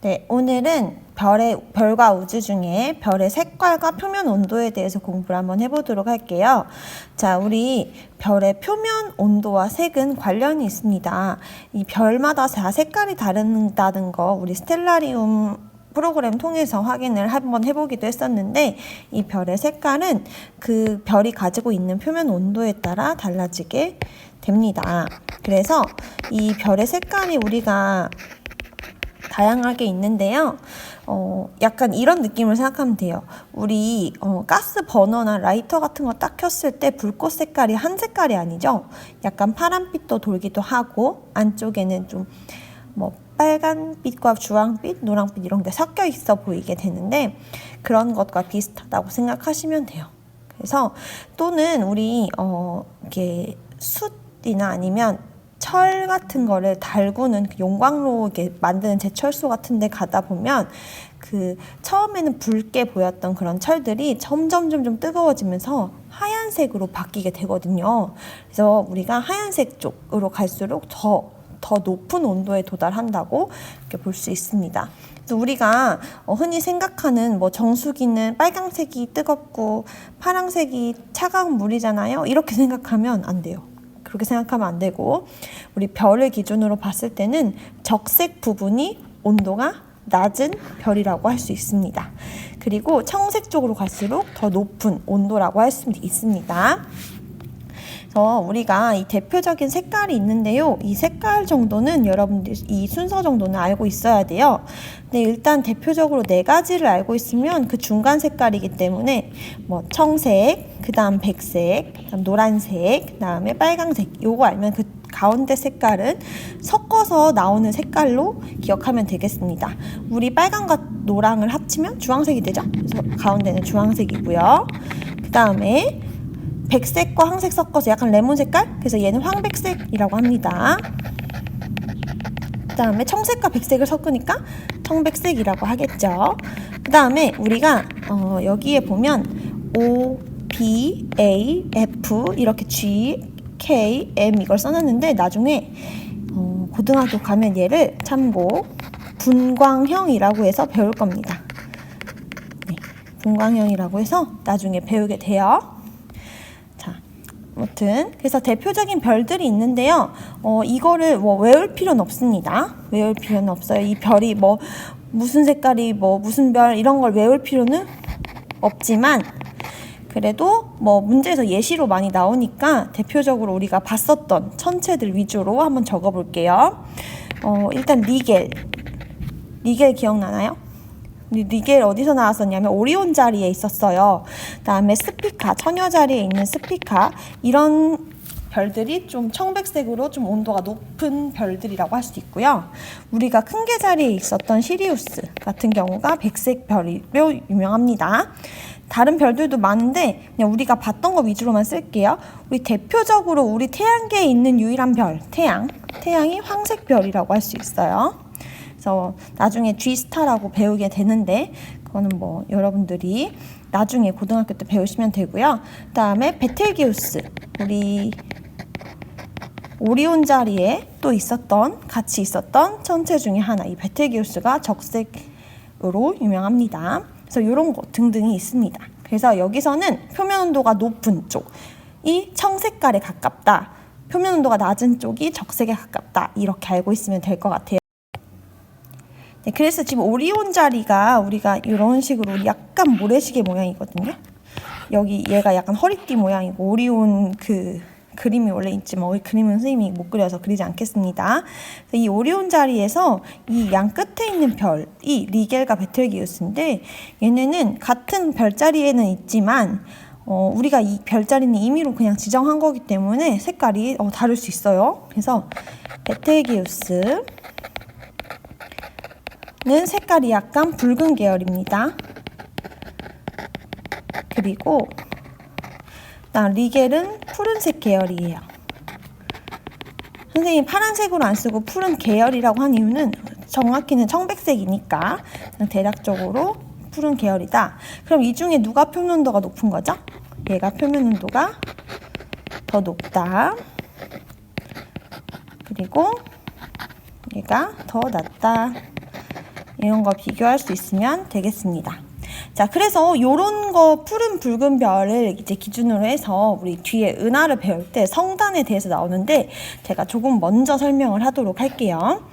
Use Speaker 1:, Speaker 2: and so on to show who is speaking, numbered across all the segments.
Speaker 1: 네, 오늘은 별과 우주 중에 별의 색깔과 표면 온도에 대해서 공부를 한번 해보도록 할게요. 자, 우리 별의 표면 온도와 색은 관련이 있습니다. 이 별마다 다 색깔이 다르다는 거 우리 스텔라리움 프로그램 통해서 확인을 한번 해보기도 했었는데, 이 별의 색깔은 그 별이 가지고 있는 표면 온도에 따라 달라지게 됩니다. 그래서 이 별의 색깔이 우리가 다양하게 있는데요. 약간 이런 느낌을 생각하면 돼요. 우리 가스 버너나 라이터 같은 거 딱 켰을 때 불꽃 색깔이 한 색깔이 아니죠. 약간 파란빛도 돌기도 하고, 안쪽에는 좀 뭐 빨간빛과 주황빛, 노랑빛 이런 게 섞여 있어 보이게 되는데, 그런 것과 비슷하다고 생각하시면 돼요. 그래서 또는 우리 이렇게 숯이나 아니면 철 같은 거를 달구는 용광로 이렇게 만드는 제철소 같은 데 가다 보면 그 처음에는 붉게 보였던 그런 철들이 점점 뜨거워지면서 하얀색으로 바뀌게 되거든요. 그래서 우리가 하얀색 쪽으로 갈수록 더 높은 온도에 도달한다고 이렇게 볼 수 있습니다. 그래서 우리가 흔히 생각하는 뭐 정수기는 빨강색이 뜨겁고 파랑색이 차가운 물이잖아요. 이렇게 생각하면 안 돼요. 그렇게 생각하면 안 되고, 우리 별을 기준으로 봤을 때는 적색 부분이 온도가 낮은 별이라고 할 수 있습니다. 그리고 청색 쪽으로 갈수록 더 높은 온도라고 할 수 있습니다. 그래서 우리가 이 대표적인 색깔이 있는데요. 이 색깔 정도는 여러분들 이 순서 정도는 알고 있어야 돼요. 근데 일단 대표적으로 4가지를 알고 있으면 그 중간 색깔이기 때문에 뭐 청색, 그 다음 백색, 그다음 노란색, 그 다음에 빨강색, 요거 알면 그 가운데 색깔은 섞어서 나오는 색깔로 기억하면 되겠습니다. 우리 빨강과 노랑을 합치면 주황색이 되죠. 그래서 가운데는 주황색이고요. 그 다음에 백색과 황색 섞어서 약간 레몬 색깔? 그래서 얘는 황백색이라고 합니다. 그 다음에 청색과 백색을 섞으니까 청백색이라고 하겠죠. 그 다음에 우리가 여기에 보면 O, B, A, F 이렇게 G, K, M 이걸 써놨는데, 나중에 고등학교 가면 얘를 참고 분광형이라고 해서 배울 겁니다. 네, 분광형이라고 해서 나중에 배우게 돼요. 아무튼 그래서 대표적인 별들이 있는데요. 이거를 외울 필요는 없습니다. 외울 필요는 없어요. 이 별이 무슨 색깔이 무슨 별 이런 걸 외울 필요는 없지만, 그래도 문제에서 예시로 많이 나오니까 대표적으로 우리가 봤었던 천체들 위주로 한번 적어 볼게요. 일단 리겔 기억나나요? 리겔 어디서 나왔었냐면 오리온 자리에 있었어요. 그다음에 스피카, 처녀 자리에 있는 스피카, 이런 별들이 좀 청백색으로 좀 온도가 높은 별들이라고 할 수 있고요. 우리가 큰 개 자리에 있었던 시리우스 같은 경우가 백색 별로 유명합니다. 다른 별들도 많은데 그냥 우리가 봤던 거 위주로만 쓸게요. 우리 대표적으로 우리 태양계에 있는 유일한 별, 태양이 황색 별이라고 할 수 있어요. 그래서 나중에 G스타라고 배우게 되는데, 그거는 여러분들이 나중에 고등학교 때 배우시면 되고요. 그 다음에 베텔기우스, 우리 오리온 자리에 또 같이 있었던 천체 중에 하나, 이 베텔기우스가 적색으로 유명합니다. 그래서 이런 거 등등이 있습니다. 그래서 여기서는 표면 온도가 높은 쪽이 청색깔에 가깝다, 표면 온도가 낮은 쪽이 적색에 가깝다, 이렇게 알고 있으면 될 것 같아요. 네, 그래서 지금 오리온 자리가 우리가 이런 식으로 약간 모래시계 모양이거든요. 여기 얘가 약간 허리띠 모양이고, 오리온 그 그림이 원래 있지만 그림은 선생님이 못 그려서 그리지 않겠습니다. 이 오리온 자리에서 이 양 끝에 있는 별이 리겔과 베텔기우스인데, 얘네는 같은 별자리에는 있지만 우리가 이 별자리는 임의로 그냥 지정한 거기 때문에 색깔이 다를 수 있어요. 그래서 베텔기우스 는 색깔이 약간 붉은 계열입니다. 그리고 리겔은 푸른색 계열이에요. 선생님이 파란색으로 안 쓰고 푸른 계열이라고 한 이유는 정확히는 청백색이니까 그냥 대략적으로 푸른 계열이다. 그럼 이 중에 누가 표면 온도가 높은 거죠? 얘가 표면 온도가 더 높다. 그리고 얘가 더 낮다. 이런 거 비교할 수 있으면 되겠습니다. 자, 그래서 요런 거 푸른 붉은 별을 이제 기준으로 해서 우리 뒤에 은하를 배울 때 성단에 대해서 나오는데 제가 조금 먼저 설명을 하도록 할게요.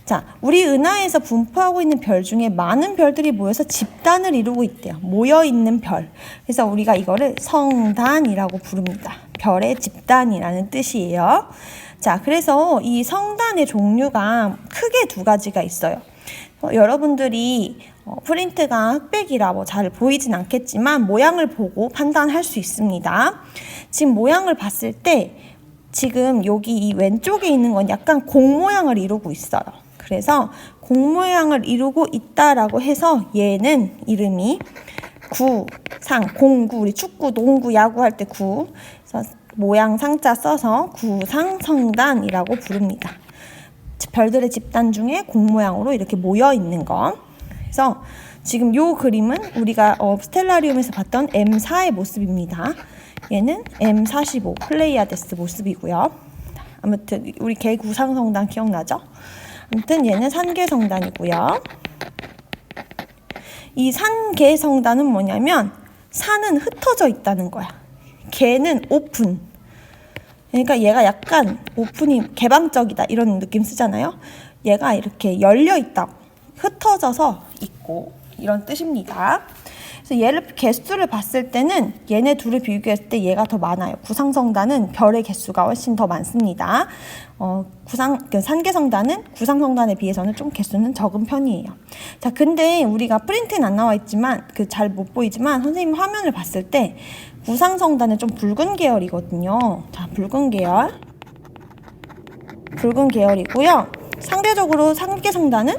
Speaker 1: 자, 우리 은하에서 분포하고 있는 별 중에 많은 별들이 모여서 집단을 이루고 있대요. 모여있는 별. 그래서 우리가 이거를 성단이라고 부릅니다. 별의 집단이라는 뜻이에요. 자, 그래서 이 성단의 종류가 크게 두 가지가 있어요. 여러분들이 프린트가 흑백이라 잘 보이진 않겠지만 모양을 보고 판단할 수 있습니다. 지금 모양을 봤을 때 지금 여기 이 왼쪽에 있는 건 약간 공 모양을 이루고 있어요. 그래서 공 모양을 이루고 있다라고 해서 얘는 이름이 구상, 공구, 우리 축구, 농구, 야구 할 때 구, 그래서 모양 상자 써서 구상성단이라고 부릅니다. 별들의 집단 중에 공 모양으로 이렇게 모여 있는 거. 그래서 지금 요 그림은 우리가 스텔라리움에서 봤던 M4의 모습입니다. 얘는 M45 플레이아데스 모습이고요. 아무튼 우리 개 구상성단 기억나죠? 아무튼 얘는 산개성단이고요. 이 산개성단은 뭐냐면 산은 흩어져 있다는 거야. 개는 오픈. 그러니까 얘가 약간 오픈이 개방적이다 이런 느낌 쓰잖아요. 얘가 이렇게 열려 있다고, 흩어져서 있고 이런 뜻입니다. 그래서 얘를 개수를 봤을 때는 얘네 둘을 비교했을 때 얘가 더 많아요. 구상성단은 별의 개수가 훨씬 더 많습니다. 산개성단은 구상성단에 비해서는 좀 개수는 적은 편이에요. 자, 근데 우리가 프린트는 안 나와 있지만 잘 못 보이지만 선생님 화면을 봤을 때 구상성단은 좀 붉은 계열이거든요. 자, 붉은 계열이고요. 상대적으로 산개성단은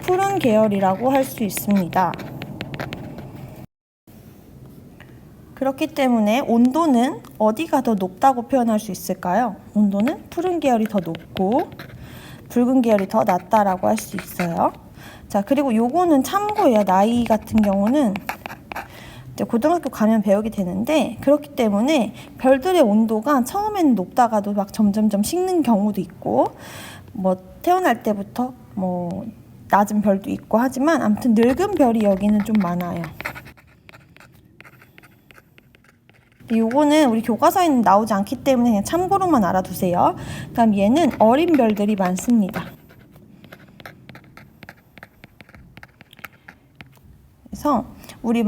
Speaker 1: 푸른 계열이라고 할 수 있습니다. 그렇기 때문에 온도는 어디가 더 높다고 표현할 수 있을까요? 온도는 푸른 계열이 더 높고 붉은 계열이 더 낮다라고 할 수 있어요. 자, 그리고 요거는 참고예요. 나이 같은 경우는 이제 고등학교 가면 배우게 되는데, 그렇기 때문에 별들의 온도가 처음에는 높다가도 막 점점점 식는 경우도 있고, 태어날 때부터 낮은 별도 있고 하지만 아무튼 늙은 별이 여기는 좀 많아요. 요거는 우리 교과서에는 나오지 않기 때문에 그냥 참고로만 알아두세요. 그다음 얘는 어린 별들이 많습니다. 그래서 우리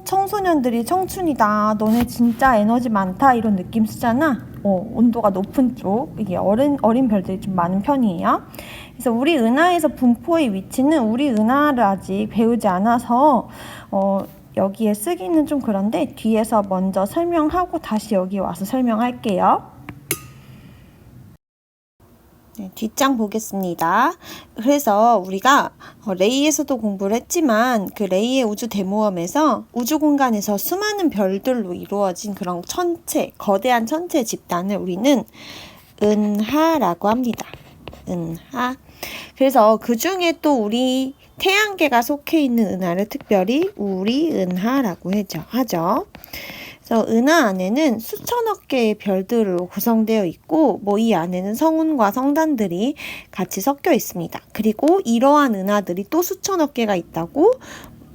Speaker 1: 청소년들이 청춘이다, 너네 진짜 에너지 많다 이런 느낌 쓰잖아. 온도가 높은 쪽, 이게 어린 별들이 좀 많은 편이에요. 그래서 우리 은하에서 분포의 위치는 우리 은하를 아직 배우지 않아서 여기에 쓰기는 좀 그런데 뒤에서 먼저 설명하고 다시 여기 와서 설명할게요. 네, 뒷장 보겠습니다. 그래서 우리가 레이에서도 공부를 했지만 그 레이의 우주 대모험에서 우주 공간에서 수많은 별들로 이루어진 그런 거대한 천체 집단을 우리는 은하라고 합니다. 은하. 그래서 그 중에 또 우리 태양계가 속해 있는 은하를 특별히 우리 은하라고 하죠. 그래서 은하 안에는 수천억 개의 별들로 구성되어 있고 이 안에는 성운과 성단들이 같이 섞여 있습니다. 그리고 이러한 은하들이 또 수천억 개가 있다고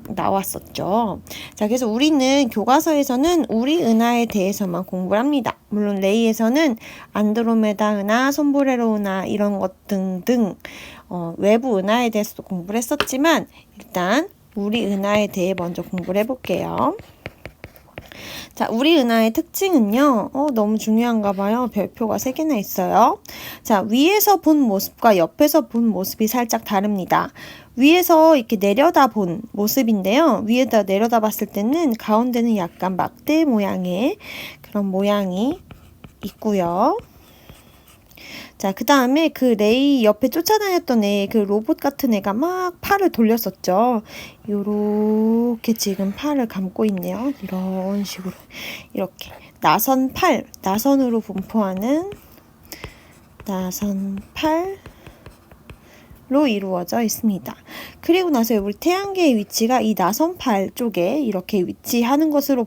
Speaker 1: 나왔었죠. 자, 그래서 우리는 교과서에서는 우리 은하에 대해서만 공부를 합니다. 물론 레이에서는 안드로메다 은하, 솜브레로 은하 이런 것 등등 외부 은하에 대해서도 공부를 했었지만 일단 우리 은하에 대해 먼저 공부를 해볼게요. 자, 우리 은하의 특징은요. 너무 중요한가 봐요. 별표가 3개나 있어요. 자, 위에서 본 모습과 옆에서 본 모습이 살짝 다릅니다. 위에서 이렇게 내려다 본 모습인데요. 위에다 내려다 봤을 때는 가운데는 약간 막대 모양의 그런 모양이 있고요. 자, 그 다음에 그 레이 옆에 쫓아다녔던 그 로봇 같은 애가 막 팔을 돌렸었죠. 요렇게 지금 팔을 감고 있네요. 이런 식으로. 이렇게. 나선으로 분포하는 나선팔로 이루어져 있습니다. 그리고 나서 우리 태양계의 위치가 이 나선팔 쪽에 이렇게 위치하는 것으로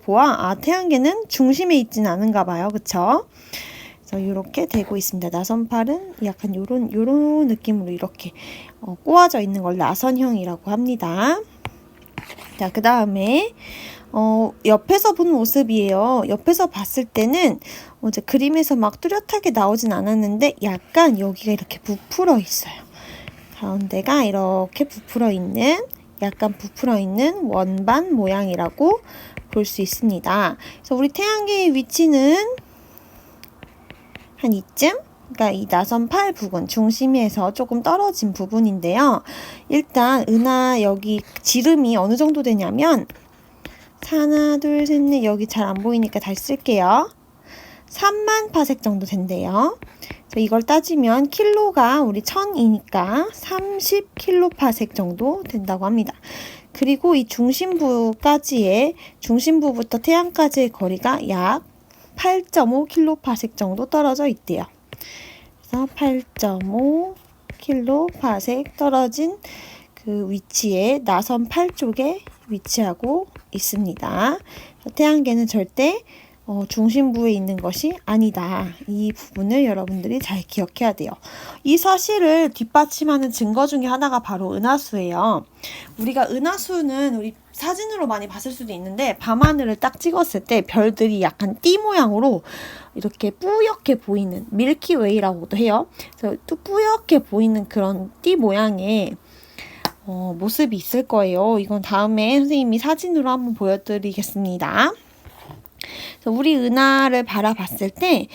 Speaker 1: 태양계는 중심에 있진 않은가 봐요. 그쵸? 그래서 이렇게 되고 있습니다. 나선팔은 약간 요런 느낌으로 이렇게 꼬아져 있는 걸 나선형이라고 합니다. 자, 그 다음에 옆에서 본 모습이에요. 옆에서 봤을 때는 이제 그림에서 막 뚜렷하게 나오진 않았는데 약간 여기가 이렇게 부풀어 있어요. 가운데가 이렇게 약간 부풀어 있는 원반 모양이라고 볼 수 있습니다. 그래서 우리 태양계의 위치는 한 이쯤? 그러니까 이 나선팔 부분, 중심에서 조금 떨어진 부분인데요. 일단 은하 여기 지름이 어느 정도 되냐면 하나, 둘, 셋, 넷 여기 잘 안 보이니까 다시 쓸게요. 3만 파섹 정도 된대요. 이걸 따지면 킬로가 우리 1000이니까 30킬로파섹 정도 된다고 합니다. 그리고 이 중심부부터 태양까지의 거리가 약 8.5킬로파섹 정도 떨어져 있대요. 그래서 8.5킬로파섹 떨어진 그 위치에 나선팔 쪽에 위치하고 있습니다. 태양계는 절대 중심부에 있는 것이 아니다. 이 부분을 여러분들이 잘 기억해야 돼요. 이 사실을 뒷받침하는 증거 중에 하나가 바로 은하수예요. 우리가 은하수는 우리 사진으로 많이 봤을 수도 있는데 밤하늘을 딱 찍었을 때 별들이 약간 띠 모양으로 이렇게 뿌옇게 보이는 밀키웨이라고도 해요. 그래서 또 뿌옇게 보이는 그런 띠 모양의 모습이 있을 거예요. 이건 다음에 선생님이 사진으로 한번 보여드리겠습니다. 그래서 우리 은하를 바라봤을 때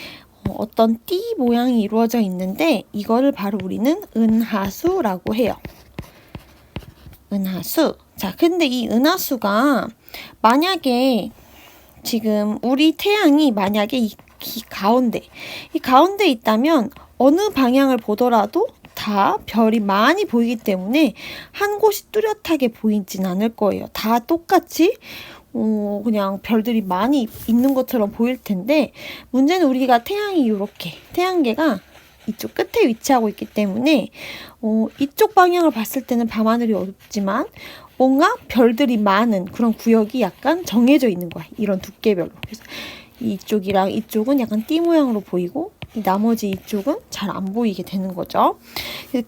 Speaker 1: 어떤 띠 모양이 이루어져 있는데 이거를 바로 우리는 은하수라고 해요. 은하수. 자, 근데 이 은하수가 만약에 지금 우리 태양이 만약에 이 가운데 있다면 어느 방향을 보더라도 다 별이 많이 보이기 때문에 한 곳이 뚜렷하게 보이진 않을 거예요. 다 똑같이 그냥 별들이 많이 있는 것처럼 보일 텐데 문제는 우리가 태양계가 이쪽 끝에 위치하고 있기 때문에 이쪽 방향을 봤을 때는 밤하늘이 어둡지만 뭔가 별들이 많은 그런 구역이 약간 정해져 있는 거야. 이런 두께별로. 그래서 이쪽이랑 이쪽은 약간 띠 모양으로 보이고 나머지 이쪽은 잘 안 보이게 되는 거죠.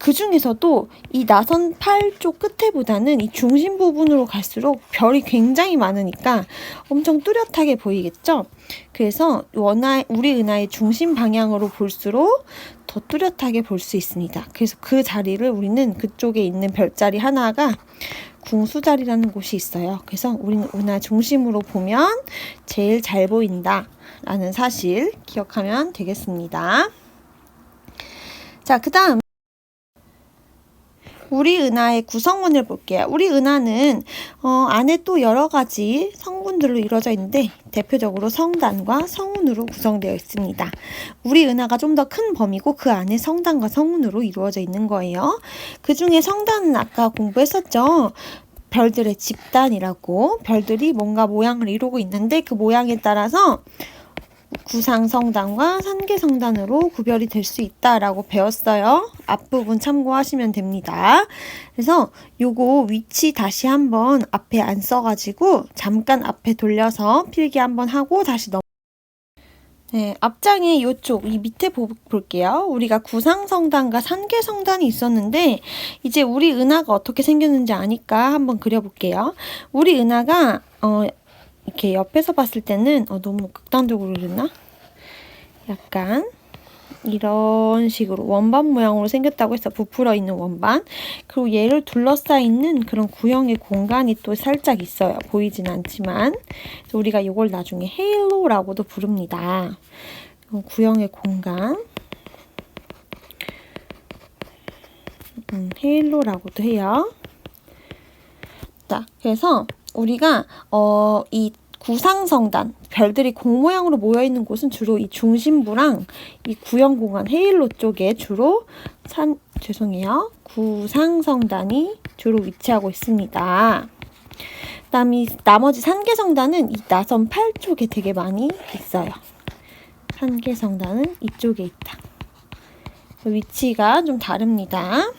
Speaker 1: 그 중에서도 이 나선팔 쪽 끝에보다는 이 중심 부분으로 갈수록 별이 굉장히 많으니까 엄청 뚜렷하게 보이겠죠. 그래서 우리 은하의 중심 방향으로 볼수록 더 뚜렷하게 볼 수 있습니다. 그래서 그 자리를 우리는 그쪽에 있는 별자리 하나가 궁수자리라는 곳이 있어요. 그래서 우리는 은하 중심으로 보면 제일 잘 보인다 라는 사실 기억하면 되겠습니다. 자, 그 다음 우리 은하의 구성원을 볼게요. 우리 은하는 안에 또 여러 가지 성분들로 이루어져 있는데 대표적으로 성단과 성운으로 구성되어 있습니다. 우리 은하가 좀 더 큰 범위고 그 안에 성단과 성운으로 이루어져 있는 거예요. 그 중에 성단은 아까 공부했었죠. 별들의 집단이라고 별들이 뭔가 모양을 이루고 있는데 그 모양에 따라서 구상성단과 산계성단으로 구별이 될 수 있다라고 배웠어요. 앞부분 참고하시면 됩니다. 그래서 요거 위치 다시 한번 앞에 안 써가지고 잠깐 앞에 돌려서 필기 한번 하고 다시 네, 앞장에 요쪽 이 밑에 볼게요. 우리가 구상성단과 산계성단이 있었는데 이제 우리 은하가 어떻게 생겼는지 아니까 한번 그려볼게요. 우리 은하가 이렇게 옆에서 봤을 때는 너무 극단적으로 그렸나? 약간 이런 식으로 원반 모양으로 생겼다고 해서 부풀어 있는 원반. 그리고 얘를 둘러싸이는 그런 구형의 공간이 또 살짝 있어요. 보이진 않지만. 그래서 우리가 이걸 나중에 헤일로라고도 부릅니다. 구형의 공간. 헤일로라고도 해요. 자, 그래서 우리가 이 구상성단, 별들이 공 모양으로 모여있는 곳은 주로 이 중심부랑 이 구형 공간 헤일로 쪽에 주로 구상성단이 주로 위치하고 있습니다. 그다음에 나머지 산계성단은 이 나선팔 쪽에 되게 많이 있어요. 산계성단은 이쪽에 있다. 위치가 좀 다릅니다.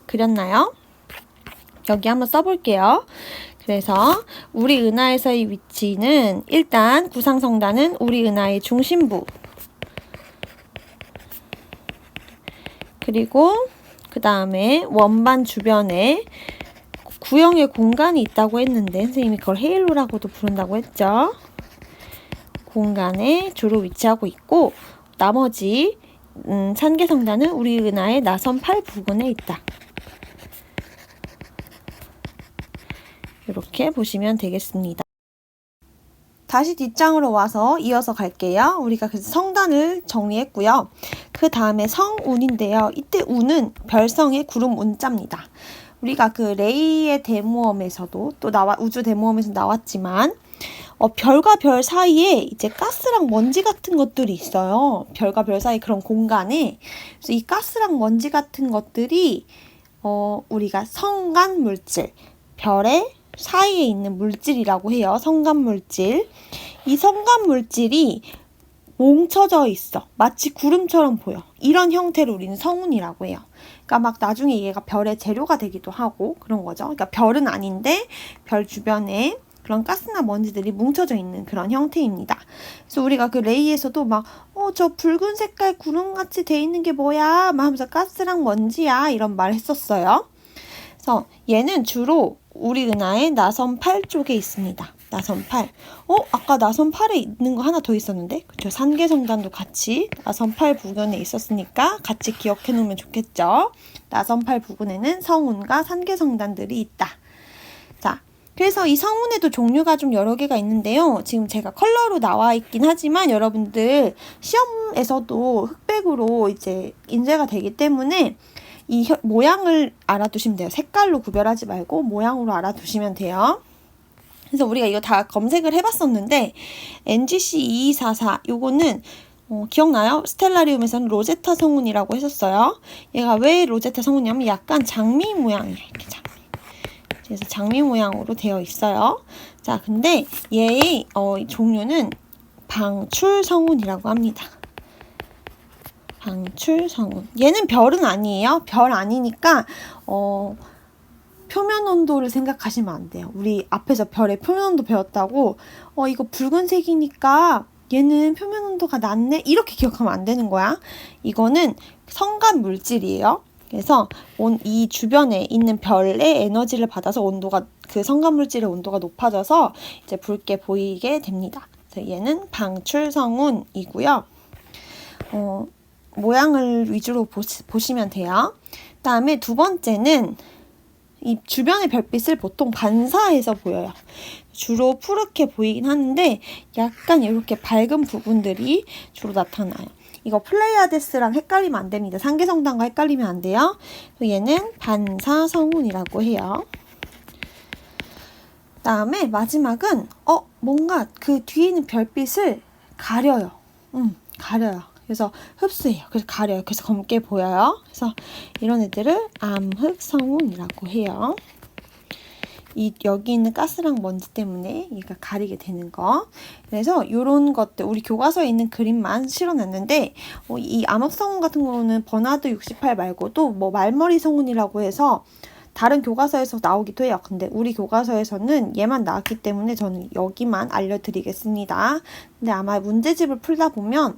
Speaker 1: 그렸나요? 여기 한번 써볼게요. 그래서 우리 은하에서의 위치는 일단 구상성단은 우리 은하의 중심부 그리고 그 다음에 원반 주변에 구형의 공간이 있다고 했는데 선생님이 그걸 헤일로라고도 부른다고 했죠. 공간에 주로 위치하고 있고 나머지 산계성단은 우리 은하의 나선 8 부근에 있다. 이렇게 보시면 되겠습니다. 다시 뒷장으로 와서 이어서 갈게요. 우리가 그래서 성단을 정리했고요. 그 다음에 성운인데요. 이때 운은 별성의 구름 운자입니다. 우리가 그 레이의 대모험에서도 또 우주 대모험에서 나왔지만 별과 별 사이에 이제 가스랑 먼지 같은 것들이 있어요. 별과 별 사이 그런 공간에. 그래서 이 가스랑 먼지 같은 것들이 우리가 성간 물질, 별의 사이에 있는 물질이라고 해요. 성간 물질. 이 성간 물질이 뭉쳐져 있어. 마치 구름처럼 보여. 이런 형태를 우리는 성운이라고 해요. 그러니까 막 나중에 얘가 별의 재료가 되기도 하고 그런 거죠. 그러니까 별은 아닌데 별 주변에 그런 가스나 먼지들이 뭉쳐져 있는 그런 형태입니다. 그래서 우리가 그 레이에서도 막 저 붉은 색깔 구름같이 돼 있는 게 뭐야? 막 하면서 가스랑 먼지야 이런 말 했었어요. 그래서 얘는 주로 우리 은하의 나선 8 쪽에 있습니다. 나선 8. 아까 나선 8에 있는 거 하나 더 있었는데? 그쵸? 산계성단도 같이 나선 8 부근에 있었으니까 같이 기억해 놓으면 좋겠죠? 나선 8 부근에는 성운과 산계성단들이 있다. 자, 그래서 이 성운에도 종류가 좀 여러 개가 있는데요. 지금 제가 컬러로 나와 있긴 하지만 여러분들 시험에서도 흑백으로 이제 인쇄가 되기 때문에 이 모양을 알아두시면 돼요. 색깔로 구별하지 말고 모양으로 알아두시면 돼요. 그래서 우리가 이거 다 검색을 해봤었는데 NGC 2244 요거는 기억나요? 스텔라리움에서는 로제타 성운이라고 했었어요. 얘가 왜 로제타 성운이냐면 약간 장미 모양이에요. 이렇게 장미. 그래서 장미 모양으로 되어 있어요. 자, 근데 얘의 종류는 방출 성운이라고 합니다. 방출 성운. 얘는 별은 아니에요. 별 아니니까 표면 온도를 생각하시면 안 돼요. 우리 앞에서 별의 표면 온도 배웠다고 이거 붉은색이니까 얘는 표면 온도가 낮네 이렇게 기억하면 안 되는 거야. 이거는 성간 물질이에요. 그래서 이 주변에 있는 별의 에너지를 받아서 온도가 그 성간 물질의 온도가 높아져서 이제 붉게 보이게 됩니다. 그래서 얘는 방출 성운이고요. 모양을 위주로 보시면 돼요. 다음에 두 번째는 이 주변의 별빛을 보통 반사해서 보여요. 주로 푸르게 보이긴 하는데 약간 이렇게 밝은 부분들이 주로 나타나요. 이거 플레이아데스랑 헷갈리면 안 됩니다. 산계성단과 헷갈리면 안 돼요. 얘는 반사성운이라고 해요. 다음에 마지막은 뭔가 그 뒤에 있는 별빛을 가려요. 가려요. 그래서 흡수해요. 그래서 가려요. 그래서 검게 보여요. 그래서 이런 애들을 암흑성운이라고 해요. 여기 있는 가스랑 먼지 때문에 얘가 가리게 되는 거. 그래서 이런 것들 우리 교과서에 있는 그림만 실어놨는데 이 암흑성운 같은 경우는 버나드 68 말고도 뭐 말머리 성운이라고 해서 다른 교과서에서 나오기도 해요. 근데 우리 교과서에서는 얘만 나왔기 때문에 저는 여기만 알려드리겠습니다. 근데 아마 문제집을 풀다 보면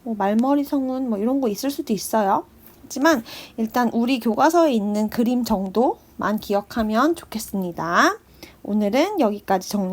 Speaker 1: 말머리 성운 뭐 이런 거 있을 수도 있어요. 하지만 일단 우리 교과서에 있는 그림 정도만 기억하면 좋겠습니다. 오늘은 여기까지 정리